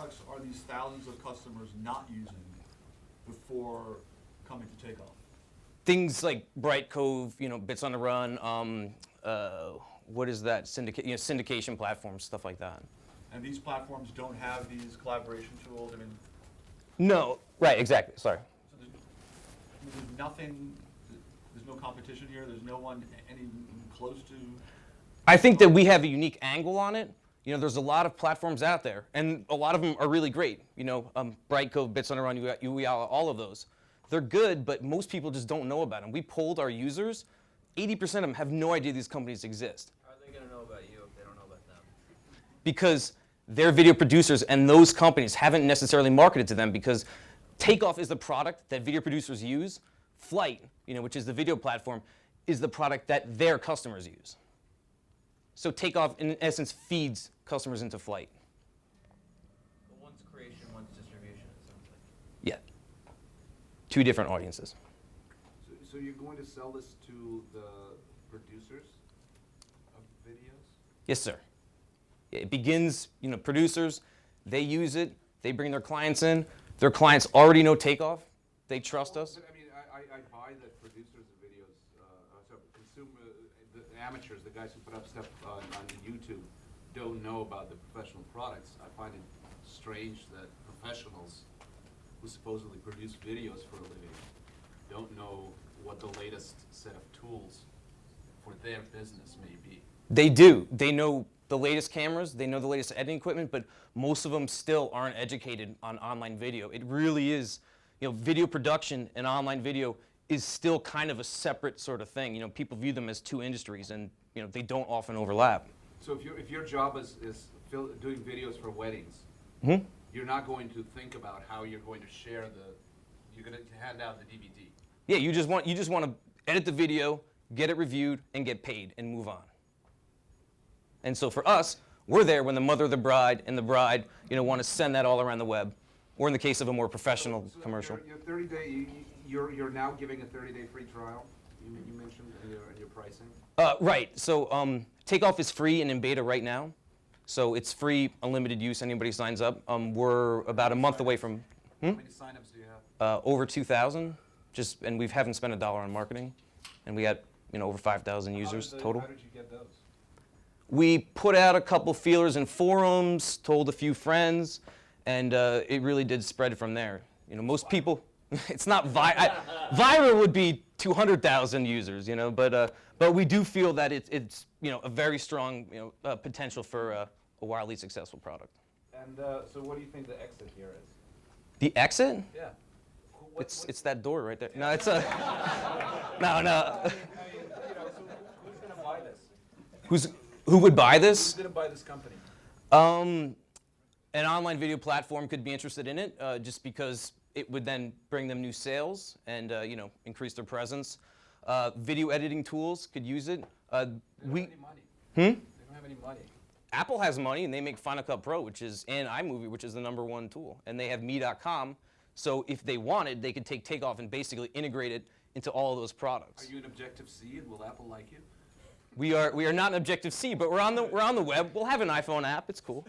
products are these thousands of customers not using before coming to Takeoff? Things like Bright Cove, Bits on the Run, what is that, syndication platforms, stuff like that. And these platforms don't have these collaboration tools? I mean, no, right, exactly, sorry. so there's nothing, there's no competition here, there's no one any close to? I think that we have a unique angle on it. There's a lot of platforms out there, and a lot of them are really great. Bright Cove, Bits on the Run, all of those. They're good, but most people just don't know about them. We polled our users, 80% of them have no idea these companies exist. How are they going to know about you if they don't know about them? Because they're video producers, and those companies haven't necessarily marketed to them, because Takeoff is the product that video producers use. Flight, which is the video platform, is the product that their customers use. So Takeoff, in essence, feeds customers into Flight. But one's creation, one's distribution, it sounds like. Yeah. Two different audiences. So you're going to sell this to the producers of videos? Yes, sir. It begins, producers, they use it, they bring their clients in. Their clients already know Takeoff. They trust us. But I mean, I buy that producers of videos, so the amateurs, the guys who put up stuff on YouTube, don't know about the professional products. I find it strange that professionals who supposedly produce videos for a living don't know what the latest set of tools for their business may be. They do. They know the latest cameras, they know the latest editing equipment, but most of them still aren't educated on online video. It really is, video production and online video is still kind of a separate sort of thing. People view them as two industries, and they don't often overlap. So if your job is doing videos for weddings, Mm-hmm. you're not going to think about how you're going to share you're going to hand out the DVD. Yeah, you just want to edit the video, get it reviewed, and get paid, and move on. And so for us, we're there when the mother of the bride and the bride, want to send that all around the web, or in the case of a more professional So commercial. Your 30-day, you're now giving a 30-day free trial. You mentioned in your pricing. Right. So Takeoff is free and in beta right now. So it's free, unlimited use. Anybody signs up. We're about a month away from How many signups do you have? over 2,000. And we haven't spent $1 on marketing, and we got over 5,000 users total. How did you get those? We put out a couple feelers in forums, told a few friends, and it really did spread from there. Most people, it's not viral would be 200,000 users, but we do feel that it's a very strong potential for a wildly successful product. And so what do you think the exit here is? The exit? Yeah. It's that door right there. No, it's a no. So who's going to buy this? Who would buy this? Who's going to buy this company? An online video platform could be interested in it, just because it would then bring them new sales and increase their presence. Video editing tools could use it. They don't have any money. Hmm? They don't have any money. Apple has money, and they make Final Cut Pro, and iMovie, which is the #1 tool, and they have me.com. So if they wanted, they could take Takeoff and basically integrate it into all of those products. Are you an Objective-C, and will Apple like you? We are not an Objective-C, but we're on the web. We'll have an iPhone app. It's cool.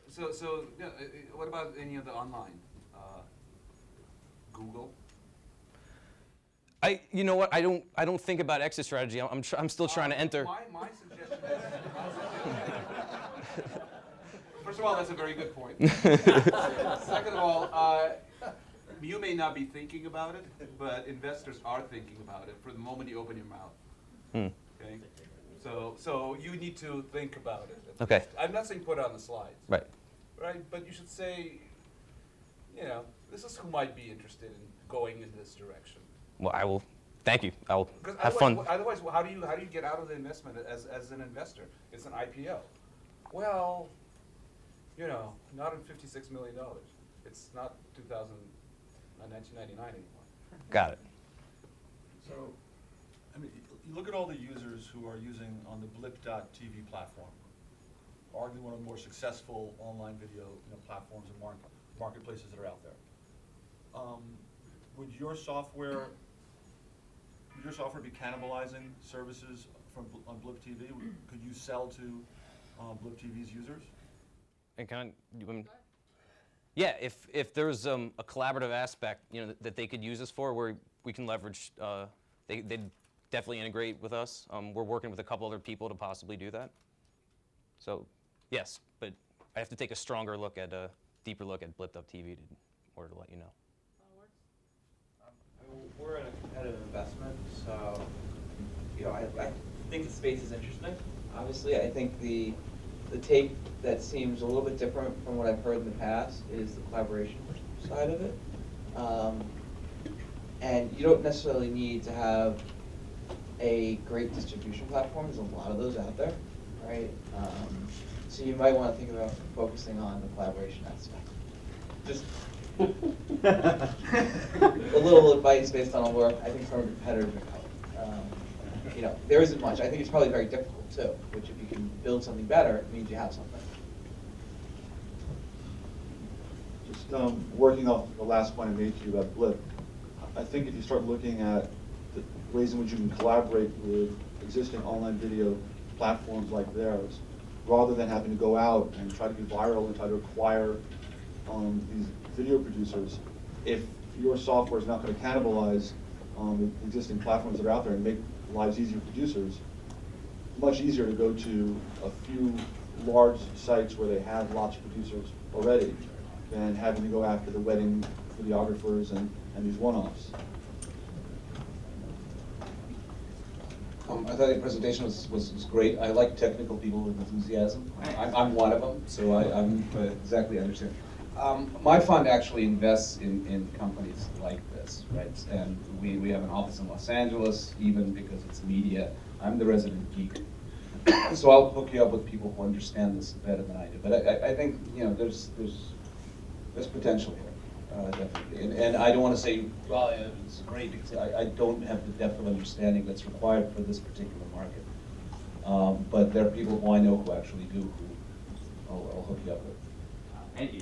So what about any of the online? Google? You know what? I don't think about exit strategy. I'm still trying to enter. My suggestion is, first of all, that's a very good point. Second of all, you may not be thinking about it, but investors are thinking about it for the moment you open your mouth. Okay? So you need to think about it. Okay. I'm not saying put it on the slides. Right. Right? But you should say, this is who might be interested in going in this direction. Well, I will. Thank you. I'll 'Cause have fun. Otherwise, how do you get out of the investment as an investor? It's an IPO. Well, not in $56 million. It's not 1999 anymore. Got it. So, I mean, you look at all the users who are using on the Blip.tv platform, arguably one of the more successful online video platforms and marketplaces that are out there. Would your software be cannibalizing services on Blip TV, could you sell to Blip TV's users? And yeah, if there's a collaborative aspect, that they could use us for, where we can leverage, they'd definitely integrate with us. We're working with a couple other people to possibly do that. So, yes, but I have to take a stronger look at deeper look at Blip.tv in order to let you know. We're in a competitive investment, so I think the space is interesting. Obviously, I think the take that seems a little bit different from what I've heard in the past is the collaboration side of it. And you don't necessarily need to have a great distribution platform. There's a lot of those out there, right? So you might want to think about focusing on the collaboration aspect. Just a little advice based on where I think some competitors are going. There isn't much. I think it's probably very difficult too, which if you can build something better, it means you have something. Just working off the last point I made to you about Blip, I think if you start looking at the ways in which you can collaborate with existing online video platforms like theirs, rather than having to go out and try to be viral and try to acquire these video producers, if your software is not going to cannibalize the existing platforms that are out there and make lives easier for producers, much easier to go to a few large sites where they have lots of producers already than having to go after the wedding videographers and these one-offs. I thought your presentation was great. I like technical people with enthusiasm. I'm one of them, so I'm exactly understand. My fund actually invests in companies like this, right? And we have an office in Los Angeles, even because it's media. I'm the resident geek. So I'll hook you up with people who understand this better than I do. But I think there's potential here, definitely. And I don't want to say, well, it's great, because I don't have the depth of understanding that's required for this particular market. But there are people who I know who actually do, who I'll hook you up with. Thank you.